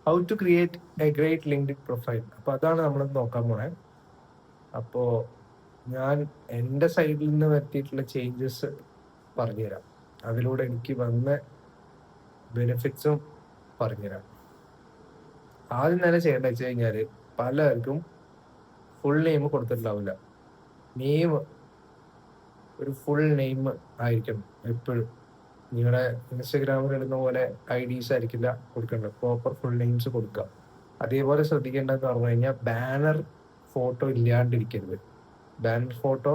How to create a great LinkedIn profile. അപ്പോൾ അതാണ് നമ്മൾ നോക്കാൻ പോണേ. അപ്പോൾ ഞാൻ എൻ്റെ സൈഡിൽ നിന്ന് വരുത്തിയിട്ടുള്ള ചേഞ്ചസ് പറഞ്ഞുതരാം. അതിലൂടെ എനിക്ക് വന്ന ബെനിഫിറ്റ്സും പറഞ്ഞുതരാം. ആദ്യം തന്നെ ചെയ്യേണ്ടത് വെച്ച് കഴിഞ്ഞാൽ, പലർക്കും ഫുൾ നെയിം കൊടുത്തിട്ടുണ്ടാവില്ല. നെയിം ഒരു ഫുൾ നെയിം ആയിരിക്കണം എപ്പോഴും. നിങ്ങളുടെ ഇൻസ്റ്റഗ്രാമിൽ ഇടുന്ന പോലെ IDs ആയിരിക്കില്ല കൊടുക്കേണ്ടത്, പ്രോപ്പർ ഫുൾ നെയിംസ് കൊടുക്കുക. അതേപോലെ ശ്രദ്ധിക്കേണ്ടതെന്ന് പറഞ്ഞു കഴിഞ്ഞാൽ, ബാനർ ഫോട്ടോ ഇല്ലാണ്ടിരിക്കരുത്. ബാനർ ഫോട്ടോ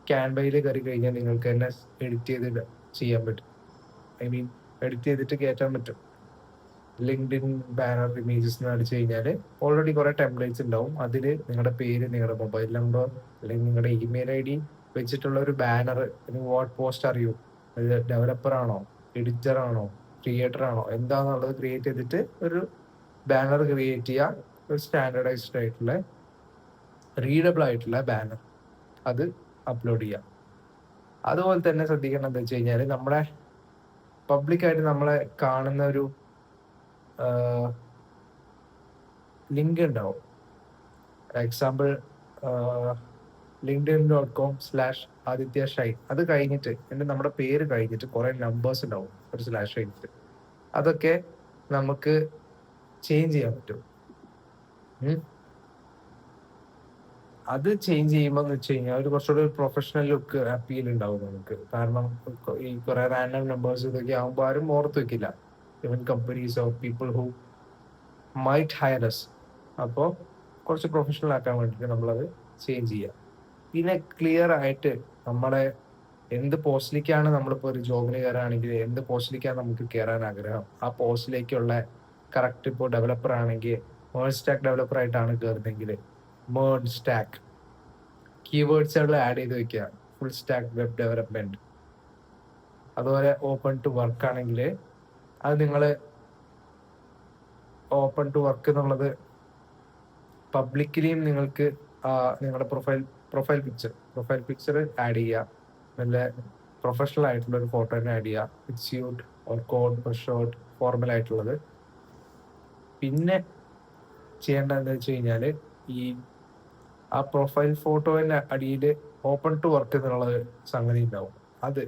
ക്യാൻവയിൽ കയറി കഴിഞ്ഞാൽ നിങ്ങൾക്ക് തന്നെ എഡിറ്റ് ചെയ്ത് ചെയ്യാൻ പറ്റും. എഡിറ്റ് ചെയ്തിട്ട് കയറ്റാൻ പറ്റും. ലിങ്ക്ഡിൻ ബാനർ ഇമേജസ് എന്ന് അടിച്ചു കഴിഞ്ഞാൽ ഓൾറെഡി കുറെ ടെംപ്ലേറ്റ്സ് ഉണ്ടാവും. അതിൽ നിങ്ങളുടെ പേര്, നിങ്ങളുടെ മൊബൈൽ നമ്പർ അല്ലെങ്കിൽ നിങ്ങളുടെ ഇമെയിൽ ID വെച്ചിട്ടുള്ള ഒരു ബാനർ. വാട്ട് പോസ്റ്റ് അറിയൂ, അത് ഡെവലപ്പർ ആണോ, എഡിറ്റർ ആണോ, ക്രിയേറ്റർ ആണോ, എന്താണെന്നുള്ളത് ക്രിയേറ്റ് ചെയ്തിട്ട് ഒരു ബാനർ ക്രിയേറ്റ് ചെയ്യുക. ഒരു സ്റ്റാൻഡേർഡൈസ്ഡ് ആയിട്ടുള്ള റീഡബിൾ ആയിട്ടുള്ള ബാനർ അത് അപ്ലോഡ് ചെയ്യാം. അതുപോലെ തന്നെ ശ്രദ്ധിക്കണം എന്താ വെച്ച് കഴിഞ്ഞാൽ, നമ്മുടെ പബ്ലിക്കായിട്ട് നമ്മളെ കാണുന്ന ഒരു ലിങ്ക് ഉണ്ടാവും. Example linkedin.com/Aditya Shine. അത് കഴിഞ്ഞിട്ട് നമ്മുടെ പേര് കഴിഞ്ഞിട്ട് കുറെ നമ്പേഴ്സ് ഉണ്ടാവും, ഒരു സ്ലാഷ് കഴിഞ്ഞിട്ട്. അതൊക്കെ നമുക്ക് ചേഞ്ച് ചെയ്യാൻ പറ്റും. അത് ചേഞ്ച് ചെയ്യുമ്പോൾ എന്ന് വെച്ച് കഴിഞ്ഞാൽ ഒരു കുറച്ചുകൂടി പ്രൊഫഷണൽ ലുക്ക് അപ്പീൽ ഉണ്ടാവും നമുക്ക്. കാരണം ഈ കുറെ റാൻഡം നമ്പേഴ്സ് ഇതൊക്കെ ആകുമ്പോൾ ആരും ഓർത്ത് വെക്കില്ല, even companies of people who might hire us. അപ്പോൾ കുറച്ച് പ്രൊഫഷണൽ ആക്കാൻ വേണ്ടിയിട്ട് നമ്മളത് ചേഞ്ച് ചെയ്യുക. പിന്നെ ക്ലിയർ ആയിട്ട് നമ്മളെ എന്ത് പോസ്റ്റിലേക്കാണ് നമ്മളിപ്പോൾ ഒരു ജോബിന് കയറുകയാണെങ്കിൽ എന്ത് പോസ്റ്റിലേക്കാണ് നമുക്ക് കയറാൻ ആഗ്രഹം, ആ പോസ്റ്റിലേക്കുള്ള കറക്റ്റ്. ഇപ്പോൾ ഡെവലപ്പർ ആണെങ്കിൽ മേർജ് സ്റ്റാക്ക് ഡെവലപ്പർ ആയിട്ടാണ് കയറുന്നതെങ്കിൽ മേർജ് സ്റ്റാക്ക് കീവേഡ്സുകൾ ആഡ് ചെയ്ത് വെക്കുക. Full stack web development. അതുപോലെ ഓപ്പൺ ടു വർക്ക് ആണെങ്കിൽ അത് നിങ്ങൾ ഓപ്പൺ ടു വർക്ക് എന്നുള്ളത് പബ്ലിക്കലിയും നിങ്ങൾക്ക് നിങ്ങളുടെ പ്രൊഫൈൽ പിക്ചർ ആഡ് ചെയ്യുക. നല്ല പ്രൊഫഷണൽ ആയിട്ടുള്ള ഒരു ഫോട്ടോ തന്നെ ആഡ് ചെയ്യുക. With suit or coat or shirt, formal ആയിട്ടുള്ളത്. പിന്നെ ചെയ്യേണ്ടത് എന്താ വെച്ച് കഴിഞ്ഞാൽ, ഈ ആ പ്രൊഫൈൽ ഫോട്ടോയുടെ അടിയിൽ ഓപ്പൺ ടു വർക്ക് എന്നുള്ള സംഗതി ഉണ്ടാവും. അത്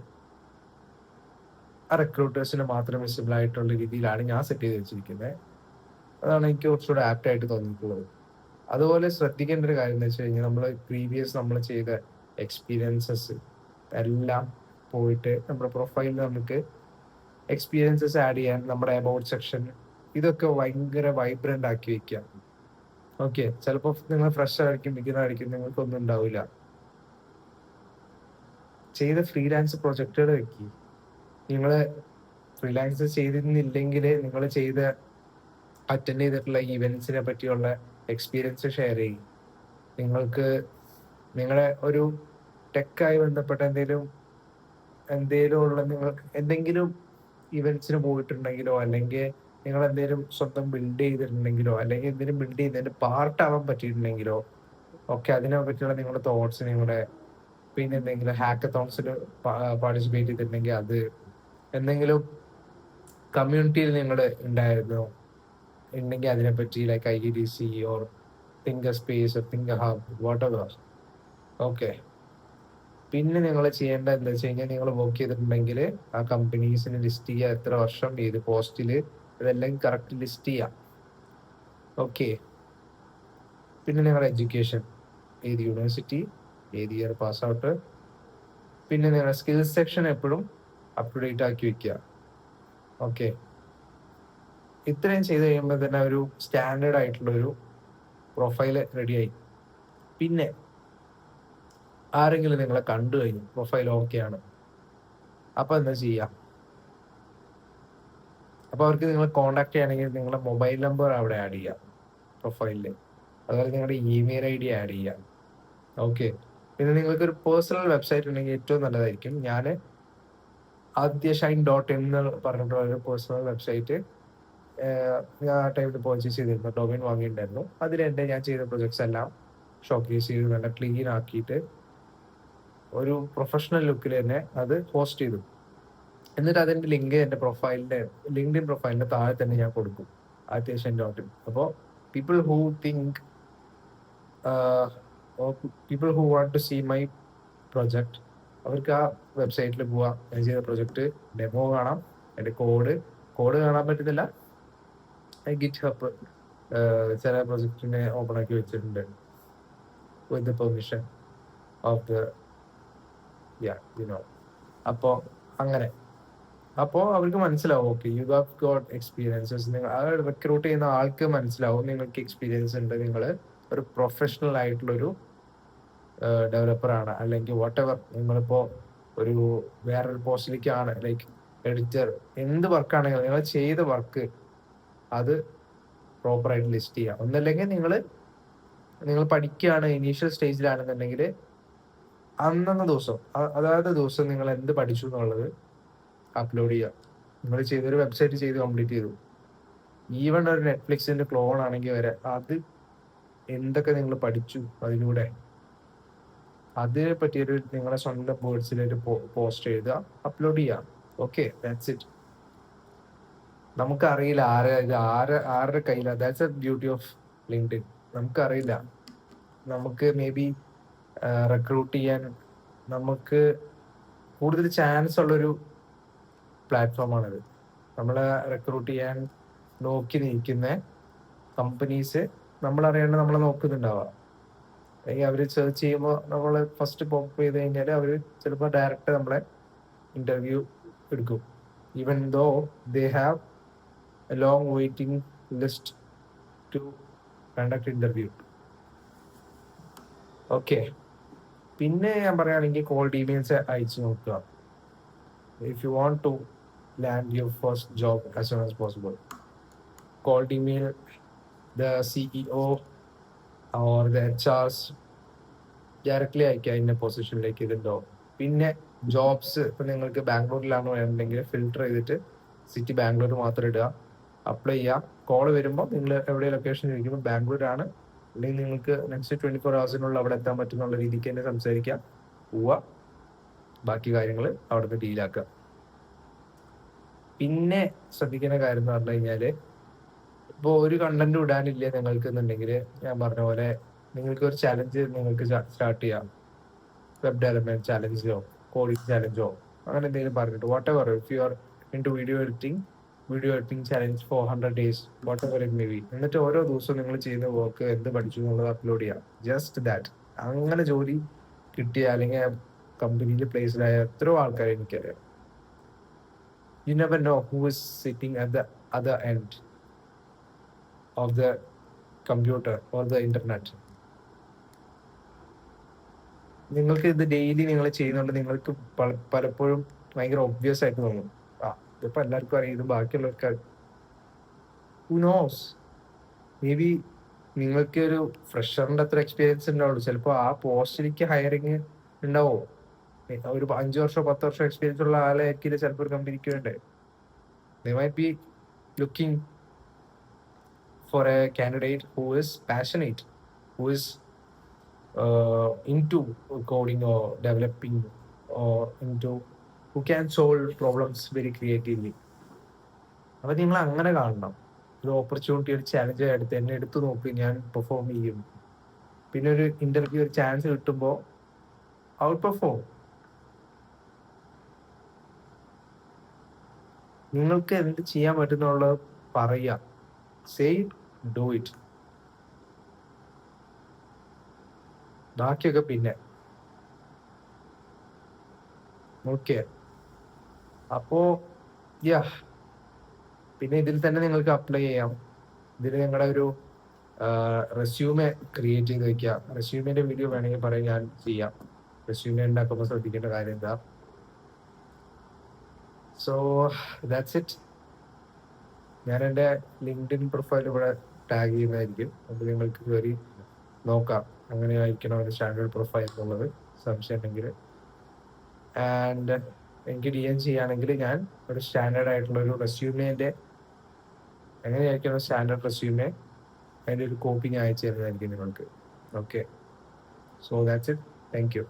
ആ റിക്രൂട്ടേഴ്സിന് മാത്രം വിസിബിൾ ആയിട്ടുള്ള രീതിയിലാണ് ഞാൻ സെറ്റ് ചെയ്ത് വെച്ചിരിക്കുന്നത്. അതാണ് എനിക്ക് കുറച്ചുകൂടെ ആപ്റ്റ് ആയിട്ട് തോന്നിയിട്ടുള്ളത്. അതുപോലെ ശ്രദ്ധിക്കേണ്ട ഒരു കാര്യം എന്ന് വെച്ച് കഴിഞ്ഞാൽ, നമ്മൾ ചെയ്ത എക്സ്പീരിയൻസസ് എല്ലാം പോയിട്ട് നമ്മുടെ പ്രൊഫൈലിൽ നമുക്ക് എക്സ്പീരിയൻസസ് ആഡ് ചെയ്യാൻ നമ്മുടെ അബൌട്ട് സെക്ഷൻ ഇതൊക്കെ ഭയങ്കര വൈബ്രന്റ് ആക്കി വെക്കുക. ഓക്കെ, ചിലപ്പോൾ നിങ്ങൾ ഫ്രഷ് ആയിരിക്കും, ബിഗിനർ ആയിരിക്കും, നിങ്ങൾക്കൊന്നും ഉണ്ടാവില്ല. ചെയ്ത ഫ്രീലാൻസ് പ്രൊജക്റ്റുകൾ വെക്കി. നിങ്ങൾ ഫ്രീലാൻസ് ചെയ്തിരുന്നില്ലെങ്കിൽ നിങ്ങൾ അറ്റൻഡ് ചെയ്തിട്ടുള്ള ഈവെന്റ്സിനെ പറ്റിയുള്ള എക്സ്പീരിയൻസ് ഷെയർ ചെയ്യും. നിങ്ങൾക്ക് നിങ്ങളെ ഒരു ടെക്കായി ബന്ധപ്പെട്ട എന്തെങ്കിലും ഇവന്റ്സിന് പോയിട്ടുണ്ടെങ്കിലോ, അല്ലെങ്കിൽ നിങ്ങൾ എന്തെങ്കിലും സ്വന്തം ബിൽഡ് ചെയ്തിട്ടുണ്ടെങ്കിലോ, അല്ലെങ്കിൽ എന്തെങ്കിലും ബിൽഡ് ചെയ്യുന്നതിന്റെ പാർട്ട് ആവാൻ പറ്റിയിട്ടുണ്ടെങ്കിലോ ഒക്കെ അതിനെ പറ്റിയുള്ള നിങ്ങളുടെ തോട്ട്സ്, പിന്നെ എന്തെങ്കിലും ഹാക്കത്തോൺസിൽ പാർട്ടിസിപ്പേറ്റ് ചെയ്തിട്ടുണ്ടെങ്കിൽ അത്, എന്തെങ്കിലും കമ്മ്യൂണിറ്റിയിൽ നിങ്ങൾ ഉണ്ടെങ്കിൽ അതിനെപ്പറ്റി like IEDC or thinker space, thinker hub, whatever. Okay. പിന്നെ നിങ്ങൾ ചെയ്യേണ്ട എന്താ വെച്ച് കഴിഞ്ഞാൽ, നിങ്ങൾ വർക്ക് ചെയ്തിട്ടുണ്ടെങ്കിൽ ആ കമ്പനീസിന് ലിസ്റ്റ് ചെയ്യുക, എത്ര വർഷം, ഏത് പോസ്റ്റില്, ഇതെല്ലാം കറക്റ്റ് ലിസ്റ്റ് ചെയ്യാം. ഓക്കെ. പിന്നെ നിങ്ങളുടെ എഡ്യൂക്കേഷൻ, ഏത് യൂണിവേഴ്സിറ്റി, ഏത് ഇയർ പാസ് ഔട്ട്. പിന്നെ നിങ്ങളുടെ സ്കിൽസ് സെക്ഷൻ എപ്പോഴും അപ് ടു ഡേറ്റ് ആക്കി വെക്കുക. ഓക്കെ. ഇത്രയും ചെയ്ത് കഴിയുമ്പോൾ തന്നെ ഒരു സ്റ്റാൻഡേർഡ് ആയിട്ടുള്ള ഒരു പ്രൊഫൈല് റെഡിയായി. പിന്നെ ആരെങ്കിലും നിങ്ങളെ കണ്ടു കഴിഞ്ഞു, പ്രൊഫൈൽ ഓക്കെയാണ്, അപ്പൊ എന്താ ചെയ്യാം? അപ്പൊ അവർക്ക് നിങ്ങളെ കോണ്ടാക്ട് ചെയ്യണമെങ്കിൽ നിങ്ങളുടെ മൊബൈൽ നമ്പർ അവിടെ ആഡ് ചെയ്യാം പ്രൊഫൈലില്. അതുപോലെ നിങ്ങളുടെ ഇമെയിൽ ID ആഡ് ചെയ്യാം. ഓക്കെ. പിന്നെ നിങ്ങൾക്ക് ഒരു പേഴ്സണൽ വെബ്സൈറ്റ് ഉണ്ടെങ്കിൽ ഏറ്റവും നല്ലതായിരിക്കും. ഞാൻ adyashine.in എന്ന് പറഞ്ഞിട്ടുള്ള ഒരു പേഴ്സണൽ വെബ്സൈറ്റ് ഞാൻ ആ ടൈമിൽ പർച്ചേസ് ചെയ്തിരുന്നു, ഡൊമൈൻ വാങ്ങിയിട്ടുണ്ടായിരുന്നു. ഞാൻ ചെയ്ത പ്രൊജക്ട്സ് എല്ലാം ഷോക്കേസ് ചെയ്ത് നല്ല ക്ലീൻ ആക്കിയിട്ട് ഒരു പ്രൊഫഷണൽ ലുക്കിൽ തന്നെ അത് പോസ്റ്റ് ചെയ്തു. എന്നിട്ട് അതിന്റെ ലിങ്ക് എന്റെ ലിങ്ക്ഡിൻ പ്രൊഫൈലിന്റെ താഴെ തന്നെ ഞാൻ കൊടുക്കും. @asian.in. അപ്പോൾ people who think people who want to see my project, അവർക്ക് ആ വെബ്സൈറ്റിൽ പോവാം, ഞാൻ ചെയ്ത പ്രൊജക്ട് ഡെമോ കാണാം, എൻ്റെ കോഡ് കാണാൻ പറ്റുന്നില്ല. ഗിറ്റ് ഹബ് ചില പ്രൊജക്റ്റിനെ ഓപ്പൺ ആക്കി വെച്ചിട്ടുണ്ട് with the permission of the അപ്പോ അങ്ങനെ അവർക്ക് മനസ്സിലാവും, okay you have got experiences. നിങ്ങൾ റിക്രൂട്ട് ചെയ്യുന്ന ആൾക്ക് മനസ്സിലാവും നിങ്ങൾക്ക് എക്സ്പീരിയൻസ് ഉണ്ട്, നിങ്ങൾ ഒരു പ്രൊഫഷണൽ ആയിട്ടുള്ളൊരു ഡെവലപ്പർ ആണ്, അല്ലെങ്കിൽ വാട്ട് എവർ നിങ്ങളിപ്പോ ഒരു വേറൊരു പോസ്റ്റിലേക്കാണ്, ലൈക്ക് എഡിറ്റർ, എന്ത് വർക്കാണെങ്കിലും നിങ്ങൾ ചെയ്ത വർക്ക് അത് പ്രോപ്പറായിട്ട് ലിസ്റ്റ് ചെയ്യുക. ഒന്നല്ലെങ്കിൽ നിങ്ങൾ പഠിക്കുകയാണ്, ഇനീഷ്യൽ സ്റ്റേജിലാണെന്നുണ്ടെങ്കിൽ അന്നത്തെ ദിവസം അതായത് ദിവസം നിങ്ങൾ എന്ത് പഠിച്ചു എന്നുള്ളത് അപ്ലോഡ് ചെയ്യുക. നിങ്ങൾ ചെയ്തൊരു വെബ്സൈറ്റ് ചെയ്ത് കംപ്ലീറ്റ് ചെയ്തു, ഈവൺ ഒരു നെറ്റ്ഫ്ലിക്സിന്റെ ക്ലോൺ ആണെങ്കിൽ വരെ അത് എന്തൊക്കെ നിങ്ങൾ പഠിച്ചു അതിലൂടെ അതിനെ പറ്റിയൊരു നിങ്ങളെ സ്വന്തം വേർഡ്സിലൊരു പോസ്റ്റ് എഴുതുക, അപ്ലോഡ് ചെയ്യുക. Okay, that's it. നമുക്കറിയില്ല ആരുടെ കയ്യിലാണ്. That's A beauty of LinkedIn. നമുക്കറിയില്ല, നമുക്ക് മേ ബി റിക്രൂട്ട് ചെയ്യാൻ നമുക്ക് കൂടുതൽ ചാൻസ് ഉള്ളൊരു പ്ലാറ്റ്ഫോമാണിത്. നമ്മളെ റിക്രൂട്ട് ചെയ്യാൻ നോക്കി നിൽക്കുന്ന കമ്പനീസ് നമ്മളറിയാണ്ട് നമ്മളെ നോക്കുന്നുണ്ടാവുക, അല്ലെങ്കിൽ അവർ സെർച്ച് ചെയ്യുമ്പോൾ നമ്മൾ ഫസ്റ്റ് പോപ്പ് ചെയ്ത് കഴിഞ്ഞാൽ അവർ ചിലപ്പോൾ ഡയറക്റ്റ് നമ്മളെ ഇന്റർവ്യൂ എടുക്കും, even though they have a long waiting list to conduct interview. Okay, പിന്നെ ഞാൻ പറയുകയാണെങ്കിൽ കോൾഡ് ഇമെയിൽസ് അയച്ചു നോക്കുക. If you want to land your first job as soon as possible, cold email the CEO or the HRs directly അയക്കുക ഇന്ന പൊസിഷനിലേക്ക് ഇതുണ്ടോ. പിന്നെ ജോബ്സ് ഇപ്പൊ നിങ്ങൾക്ക് ബാംഗ്ലൂരിലാണ് വേണമെങ്കിൽ ഫിൽട്ടർ ചെയ്തിട്ട് സിറ്റി ബാംഗ്ലൂർ മാത്രം ഇടുക, അപ്ലൈ ചെയ്യുക. കോൾ വരുമ്പോൾ നിങ്ങൾ എവിടെ ലൊക്കേഷൻ ഇരിക്കുമ്പോൾ ബാംഗ്ലൂരാണ്, അല്ലെങ്കിൽ നിങ്ങൾക്ക് നെക്സ്റ്റ് 24 hours അവിടെ എത്താൻ പറ്റുന്നുള്ള രീതിക്ക് തന്നെ സംസാരിക്കുക, പോവുക, ബാക്കി കാര്യങ്ങൾ അവിടുന്ന് ഡീലാക്കുക. പിന്നെ ശ്രദ്ധിക്കേണ്ട കാര്യം എന്ന് പറഞ്ഞു കഴിഞ്ഞാല്, ഇപ്പോൾ ഒരു കണ്ടന്റ് ഇടാനില്ല നിങ്ങൾക്ക് എന്നുണ്ടെങ്കിൽ ഞാൻ പറഞ്ഞ പോലെ നിങ്ങൾക്ക് ഒരു ചാലഞ്ച് നിങ്ങൾക്ക് സ്റ്റാർട്ട് ചെയ്യാം. വെബ് ഡെവലപ്മെന്റ് ചാലഞ്ചോ കോഡിംഗ് ചാലഞ്ചോ അങ്ങനെ എന്തെങ്കിലും പറഞ്ഞിട്ട്, whatever, if you are into video editing challenge for 100 days, whatever it may be. എന്നിട്ട് ഓരോ ദിവസവും നിങ്ങൾ ചെയ്യുന്ന വർക്ക് എന്ത് പഠിച്ചു എന്നുള്ളത് അപ്ലോഡ് ചെയ്യാം. Just that. അങ്ങനെ ജോലി കിട്ടിയ അല്ലെങ്കിൽ കമ്പനിയിൽ പ്ലേസ്ഡായ എത്രയോ ആൾക്കാരെ എനിക്കറിയാം. You never know who is sitting at the other end of the computer or the internet. നിങ്ങൾക്ക് ഇത് ഡെയിലി നിങ്ങൾ ചെയ്യുന്നുണ്ട്, നിങ്ങൾക്ക് പലപ്പോഴും ഭയങ്കര ഒബ്വിയസ് ആയിട്ട് തോന്നും, ഇതിപ്പോ എല്ലാവർക്കും അറിയാം, ഇത് ബാക്കിയുള്ളവർക്ക് ഹു നോസ്, മേ ബി നിങ്ങൾക്ക് ഒരു ഫ്രഷറിന്റെ അത്ര എക്സ്പീരിയൻസ് ഉണ്ടാവുള്ളൂ, ചിലപ്പോൾ ആ പോസ്റ്റിലേക്ക് ഹയറിങ് ഉണ്ടാവോ, ഒരു 5 വർഷമോ 10 വർഷമോ എക്സ്പീരിയൻസ് ഉള്ള ആളായിരിക്കില്ല ചിലപ്പോൾ ഒരു കമ്പനിക്ക് വേണ്ടേ. They might be looking for a candidate who is passionate, who is into coding or developing, or into who can solve problems very creatively. അപ്പൊ നിങ്ങൾ അങ്ങനെ കാണണം. ഒരു ഓപ്പർച്യൂണിറ്റി, ഒരു ചാലഞ്ച് എന്നെ എടുത്തു നോക്കി, ഞാൻ പെർഫോം ചെയ്യും. പിന്നെ ഒരു ഇന്റർവ്യൂ, ഒരു ചാൻസ് കിട്ടുമ്പോൾ ഔട്ട് പെർഫോം. നിങ്ങൾക്ക് എന്ത് ചെയ്യാൻ പറ്റുന്നുള്ളത് പറയുക, സേ ഡു ഇറ്റ്, ബാക്കിയൊക്കെ പിന്നെ. ഓക്കെ, അപ്പോ പിന്നെ ഇതിൽ തന്നെ നിങ്ങൾക്ക് അപ്ലൈ ചെയ്യാം. ഇതിൽ നിങ്ങളുടെ ഒരു റെസ്യൂമെ ക്രിയേറ്റ് ചെയ്ത് വെക്കുക. റെസ്യൂമിന്റെ വീഡിയോ വേണമെങ്കിൽ പറയാം, ഞാൻ ചെയ്യാം. റെസ്യൂമെ ഉണ്ടാക്കുമ്പോൾ ശ്രദ്ധിക്കേണ്ട കാര്യം എന്താ. So that's it. ഞാൻ എൻ്റെ ലിങ്ക്ഡിൻ പ്രൊഫൈൽ ഇവിടെ ടാഗ് ചെയ്യുന്നതായിരിക്കും, അപ്പോൾ നിങ്ങൾക്ക് കയറി നോക്കാം അങ്ങനെ ആയിരിക്കണം ഒരു സ്റ്റാൻഡേർഡ് പ്രൊഫൈൽ എന്നുള്ളത്, സംശയം ഉണ്ടെങ്കിൽ. ആൻഡ് എനിക്ക് DM ചെയ്യുകയാണെങ്കിൽ ഞാൻ ഒരു സ്റ്റാൻഡേർഡ് ആയിട്ടുള്ള ഒരു റെസ്യൂമേൻ്റെ എങ്ങനെയായിരിക്കണം സ്റ്റാൻഡേർഡ് റെസ്യൂമേ, അതിൻ്റെ ഒരു കോപ്പി ഞാൻ അയച്ചു തരുന്നതായിരിക്കും നിങ്ങൾക്ക്. Okay, so that's it. Thank you.